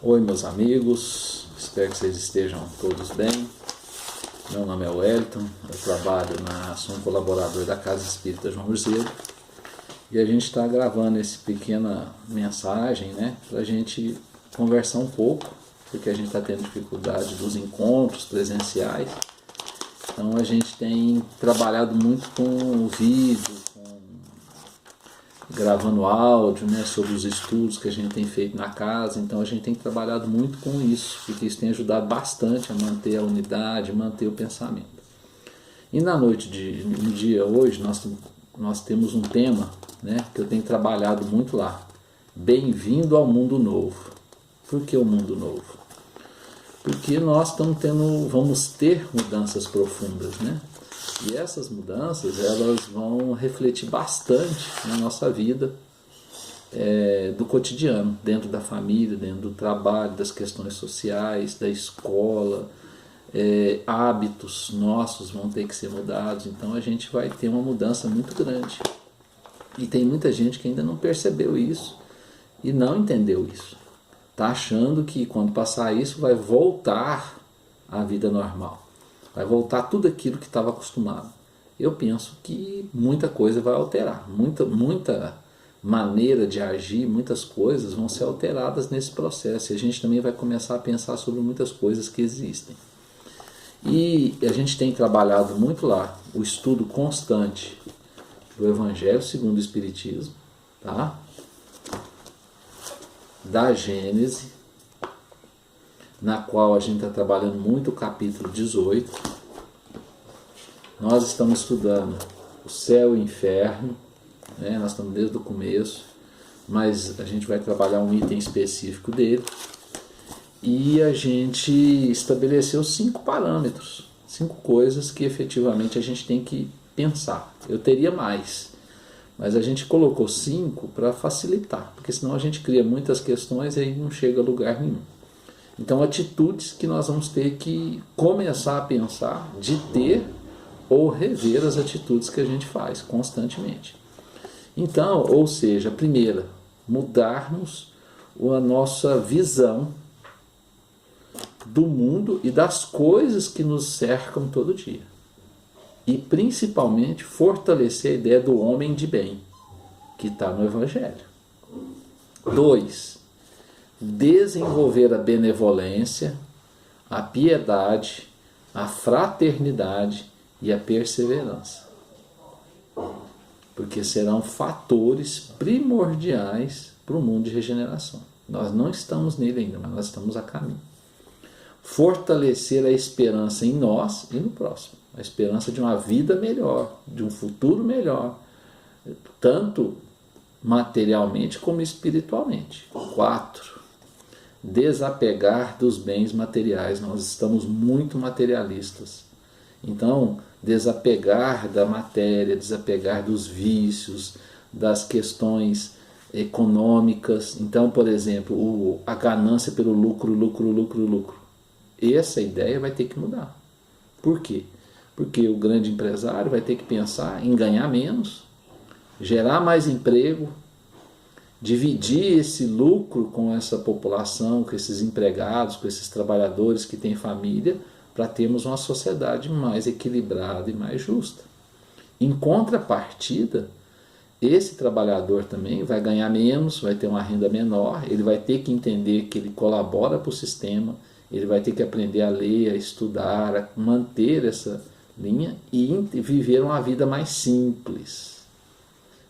Oi, meus amigos, espero que vocês estejam todos bem. Meu nome é Wellington, sou um colaborador da Casa Espírita João Cruzeiro e a gente está gravando essa pequena mensagem, para a gente conversar um pouco, porque a gente está tendo dificuldade dos encontros presenciais. Então a gente tem trabalhado muito com o vídeo, gravando áudio, sobre os estudos que a gente tem feito na casa. Então a gente tem trabalhado muito com isso, porque isso tem ajudado bastante a manter a unidade, manter o pensamento. E no dia hoje, nós temos um tema, que eu tenho trabalhado muito lá. Bem-vindo ao mundo novo. Por que o mundo novo? Porque nós vamos ter mudanças profundas, E essas mudanças, elas vão refletir bastante na nossa vida do cotidiano, dentro da família, dentro do trabalho, das questões sociais, da escola, hábitos nossos vão ter que ser mudados. Então a gente vai ter uma mudança muito grande. E tem muita gente que ainda não percebeu isso e não entendeu isso. Está achando que quando passar isso vai voltar à vida normal. Vai voltar tudo aquilo que estava acostumado. Eu penso que muita coisa vai alterar. Muita maneira de agir, muitas coisas vão ser alteradas nesse processo. E a gente também vai começar a pensar sobre muitas coisas que existem. E a gente tem trabalhado muito lá o estudo constante do Evangelho segundo o Espiritismo, da Gênese, na qual a gente está trabalhando muito o capítulo 18. Nós estamos estudando o céu e o inferno, nós estamos desde o começo, mas a gente vai trabalhar um item específico dele. E a gente estabeleceu 5 parâmetros, 5 coisas que efetivamente a gente tem que pensar. Eu teria mais, mas a gente colocou 5 para facilitar, porque senão a gente cria muitas questões e aí não chega a lugar nenhum. Então, atitudes que nós vamos ter que começar a pensar de ter ou rever as atitudes que a gente faz constantemente. Então, ou seja, a primeira, mudarmos a nossa visão do mundo e das coisas que nos cercam todo dia. E principalmente fortalecer a ideia do homem de bem, que está no Evangelho. 2. Desenvolver a benevolência, a piedade, a fraternidade e a perseverança. Porque serão fatores primordiais para o mundo de regeneração. Nós não estamos nele ainda, mas nós estamos a caminho. Fortalecer a esperança em nós e no próximo. A esperança de uma vida melhor, de um futuro melhor, tanto materialmente como espiritualmente. 4. Desapegar dos bens materiais. Nós estamos muito materialistas. Então, desapegar da matéria, desapegar dos vícios, das questões econômicas. Então, por exemplo, a ganância pelo lucro. Essa ideia vai ter que mudar. Por quê? Porque o grande empresário vai ter que pensar em ganhar menos, gerar mais emprego, dividir esse lucro com essa população, com esses empregados, com esses trabalhadores que têm família, para termos uma sociedade mais equilibrada e mais justa. Em contrapartida, esse trabalhador também vai ganhar menos, vai ter uma renda menor, ele vai ter que entender que ele colabora para o sistema, ele vai ter que aprender a ler, a estudar, a manter essa linha e viver uma vida mais simples.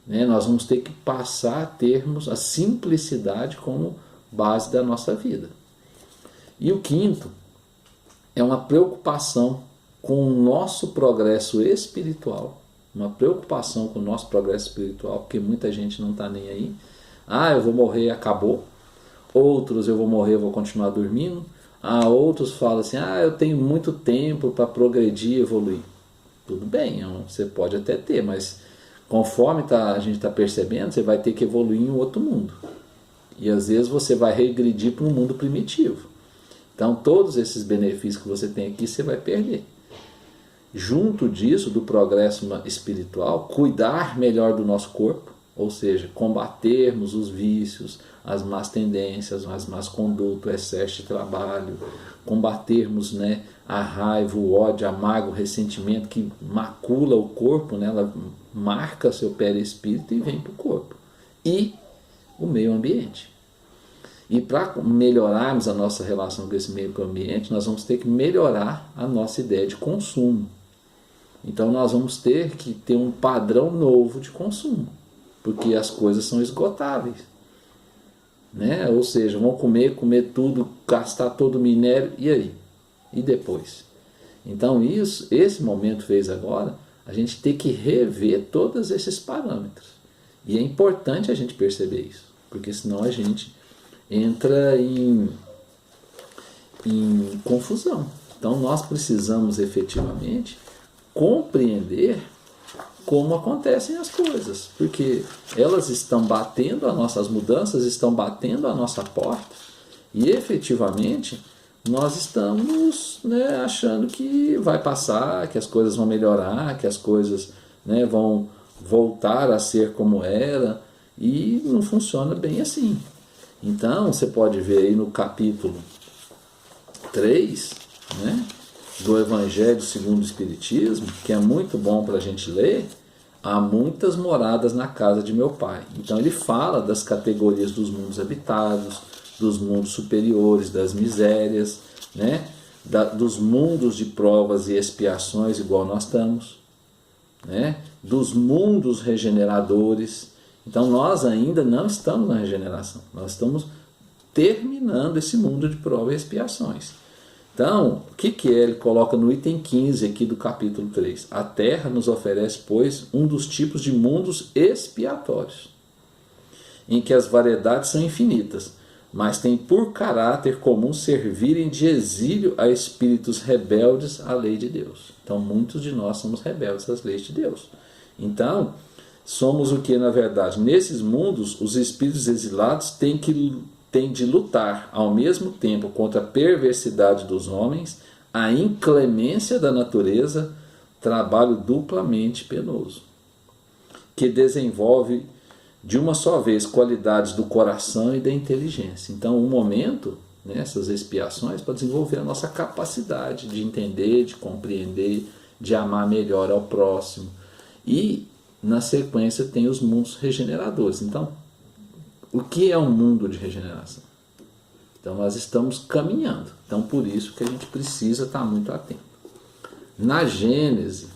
Nós vamos ter que passar a termos a simplicidade como base da nossa vida. E o 5º é uma preocupação com o nosso progresso espiritual, porque muita gente não está nem aí. Eu vou morrer, acabou. Outros, eu vou morrer, eu vou continuar dormindo. Outros falam assim, eu tenho muito tempo para progredir e evoluir. Tudo bem, você pode até ter, mas conforme a gente está percebendo, você vai ter que evoluir em um outro mundo. E às vezes você vai regredir para um mundo primitivo. Então todos esses benefícios que você tem aqui, você vai perder. Junto disso, do progresso espiritual, cuidar melhor do nosso corpo, ou seja, combatermos os vícios, as más tendências, as más condutas, o excesso de trabalho, combatermos, né, a raiva, o ódio, a mágoa, o ressentimento que macula o corpo, né, ela marca seu perispírito e vem para o corpo. E o meio ambiente. E para melhorarmos a nossa relação com esse meio ambiente, nós vamos ter que melhorar a nossa ideia de consumo. Então nós vamos ter que ter um padrão novo de consumo, porque as coisas são esgotáveis, né? Ou seja, vão comer tudo, gastar todo o minério, e aí? E depois? Então esse momento fez agora a gente ter que rever todos esses parâmetros. E é importante a gente perceber isso, porque senão a gente entra em confusão. Então nós precisamos efetivamente compreender como acontecem as coisas, porque elas estão batendo as mudanças estão batendo a nossa porta, e efetivamente nós estamos, né, achando que vai passar, que as coisas vão melhorar, que as coisas, né, vão voltar a ser como era, e não funciona bem assim. Então você pode ver aí no capítulo 3, né, do Evangelho segundo o Espiritismo, que é muito bom para a gente ler. Há muitas moradas na casa de meu Pai. Então ele fala das categorias dos mundos habitados, dos mundos superiores, das misérias, né, dos mundos de provas e expiações, igual nós estamos, né, dos mundos regeneradores. Então nós ainda não estamos na regeneração, nós estamos terminando esse mundo de provas e expiações. Então, o que ele coloca no item 15 aqui do capítulo 3? A Terra nos oferece, pois, um dos tipos de mundos expiatórios, em que as variedades são infinitas, mas tem por caráter comum servirem de exílio a espíritos rebeldes à lei de Deus. Então, muitos de nós somos rebeldes às leis de Deus. Então, somos o que, na verdade? Nesses mundos, os espíritos exilados têm de lutar ao mesmo tempo contra a perversidade dos homens, a inclemência da natureza, trabalho duplamente penoso, que desenvolve de uma só vez qualidades do coração e da inteligência. Então, um momento, né, essas expiações, para desenvolver a nossa capacidade de entender, de compreender, de amar melhor ao próximo. E, na sequência, tem os mundos regeneradores. Então, o que é um mundo de regeneração? Então nós estamos caminhando. Então por isso que a gente precisa estar muito atento. Na Gênese,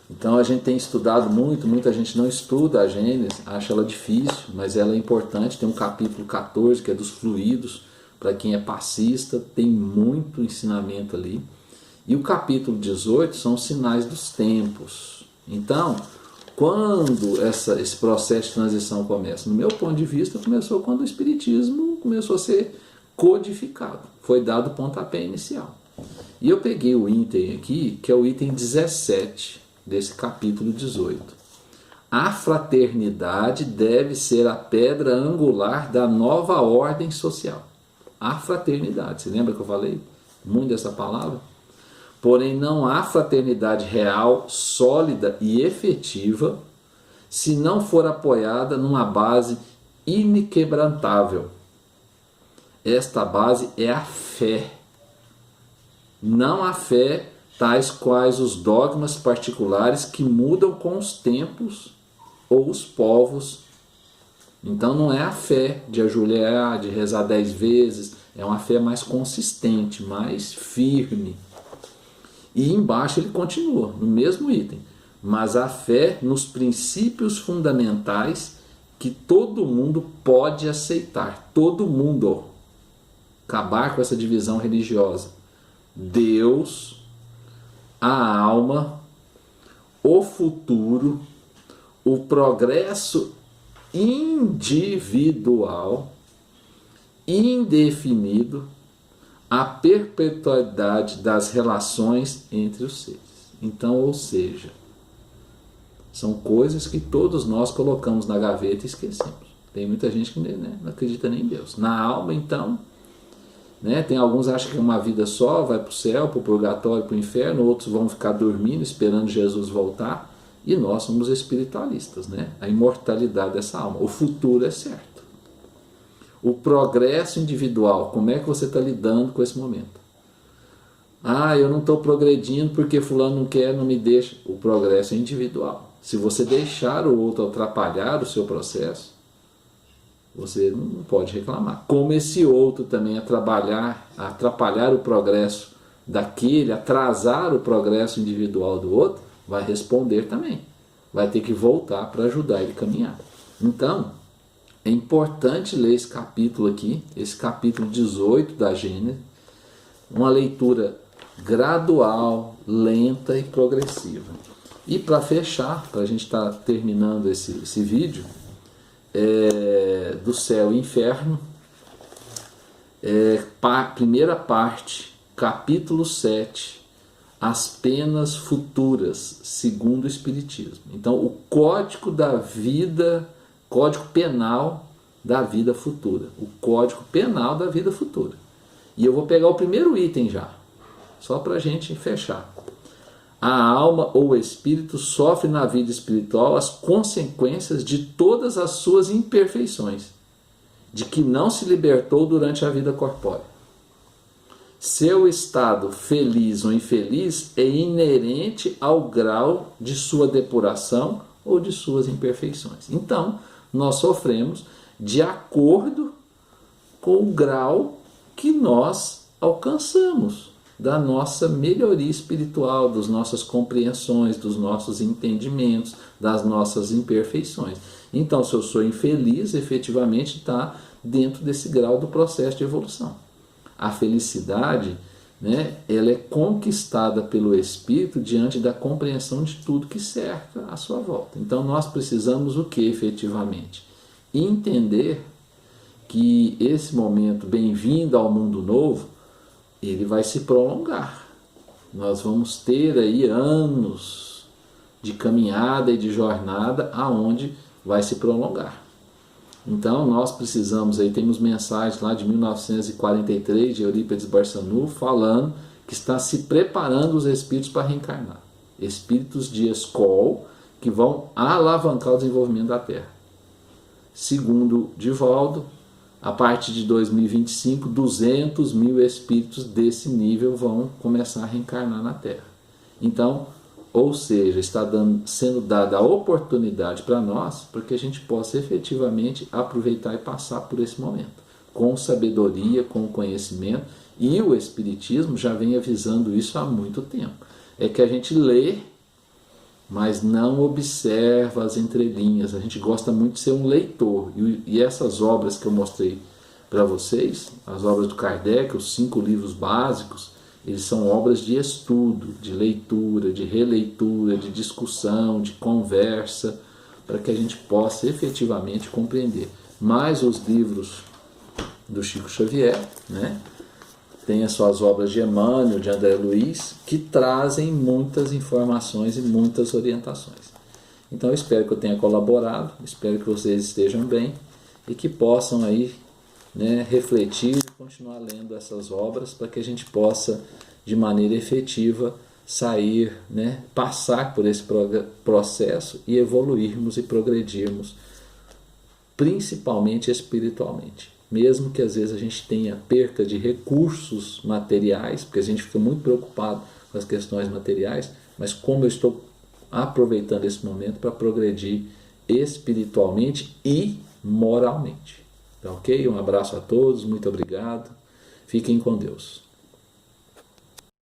então a gente tem estudado muito, muita gente não estuda a Gênese, acha ela difícil, mas ela é importante. Tem um capítulo 14 que é dos fluidos, para quem é passista, tem muito ensinamento ali. E o capítulo 18 são os sinais dos tempos. Então, quando esse processo de transição começa? No meu ponto de vista, começou quando o Espiritismo começou a ser codificado. Foi dado o pontapé inicial. E eu peguei o item aqui, que é o item 17 desse capítulo 18. A fraternidade deve ser a pedra angular da nova ordem social. A fraternidade. Você lembra que eu falei muito dessa palavra? Porém, não há fraternidade real, sólida e efetiva se não for apoiada numa base inquebrantável. Esta base é a fé. Não a fé tais quais os dogmas particulares que mudam com os tempos ou os povos. Então não é a fé de ajoelhar, de rezar 10 vezes, é uma fé mais consistente, mais firme. E embaixo ele continua, no mesmo item. Mas a fé nos princípios fundamentais que todo mundo pode aceitar. Todo mundo. Acabar com essa divisão religiosa. Deus, a alma, o futuro, o progresso individual, indefinido, a perpetuidade das relações entre os seres. Então, ou seja, são coisas que todos nós colocamos na gaveta e esquecemos. Tem muita gente que, né, não acredita nem em Deus. Na alma, então, né, tem alguns que acham que uma vida só vai para o céu, para o purgatório, para o inferno, outros vão ficar dormindo, esperando Jesus voltar. E nós somos espiritualistas, né? A imortalidade dessa alma. O futuro é certo. O progresso individual, como é que você está lidando com esse momento? Ah, eu não estou progredindo porque fulano não quer, não me deixa. O progresso é individual. Se você deixar o outro atrapalhar o seu processo, você não pode reclamar. Como esse outro também atrapalhar o progresso daquele, atrasar o progresso individual do outro, vai responder também. Vai ter que voltar para ajudar ele a caminhar. Então, é importante ler esse capítulo aqui, esse capítulo 18 da Gênesis, uma leitura gradual, lenta e progressiva. E para fechar, para a gente estar terminando esse vídeo, do céu e inferno, primeira parte, capítulo 7, as penas futuras, segundo o Espiritismo. Então, o código da vida, código penal da vida futura. O código penal da vida futura. E eu vou pegar o primeiro item já, só para a gente fechar. A alma ou o espírito sofre na vida espiritual as consequências de todas as suas imperfeições, de que não se libertou durante a vida corpórea. Seu estado feliz ou infeliz é inerente ao grau de sua depuração ou de suas imperfeições. Então, nós sofremos de acordo com o grau que nós alcançamos da nossa melhoria espiritual, das nossas compreensões, dos nossos entendimentos, das nossas imperfeições. Então, se eu sou infeliz, efetivamente está dentro desse grau do processo de evolução. A felicidade, né, ela é conquistada pelo espírito diante da compreensão de tudo que cerca à sua volta. Então, nós precisamos o que efetivamente? Entender que esse momento, bem-vindo ao mundo novo, ele vai se prolongar. Nós vamos ter aí anos de caminhada e de jornada aonde vai se prolongar. Então nós precisamos, aí temos mensagens lá de 1943 de Eurípides Barçanufo falando que está se preparando os espíritos para reencarnar. Espíritos de escola que vão alavancar o desenvolvimento da Terra. Segundo Divaldo, a partir de 2025, 200 mil espíritos desse nível vão começar a reencarnar na Terra. Então, ou seja, está sendo dada a oportunidade para nós para que a gente possa efetivamente aproveitar e passar por esse momento, com sabedoria, com conhecimento, e o Espiritismo já vem avisando isso há muito tempo. É que a gente lê, mas não observa as entrelinhas. A gente gosta muito de ser um leitor. E essas obras que eu mostrei para vocês, as obras do Kardec, os 5 livros básicos, eles são obras de estudo, de leitura, de releitura, de discussão, de conversa, para que a gente possa efetivamente compreender. Mas os livros do Chico Xavier, né? Tem as suas obras de Emmanuel, de André Luiz, que trazem muitas informações e muitas orientações. Então eu espero que eu tenha colaborado, espero que vocês estejam bem e que possam aí, né, refletir e continuar lendo essas obras para que a gente possa, de maneira efetiva, sair, né, passar por esse processo e evoluirmos e progredirmos, principalmente espiritualmente. Mesmo que às vezes a gente tenha perca de recursos materiais, porque a gente fica muito preocupado com as questões materiais, mas como eu estou aproveitando esse momento para progredir espiritualmente e moralmente. Tá ok? Um abraço a todos, muito obrigado, fiquem com Deus.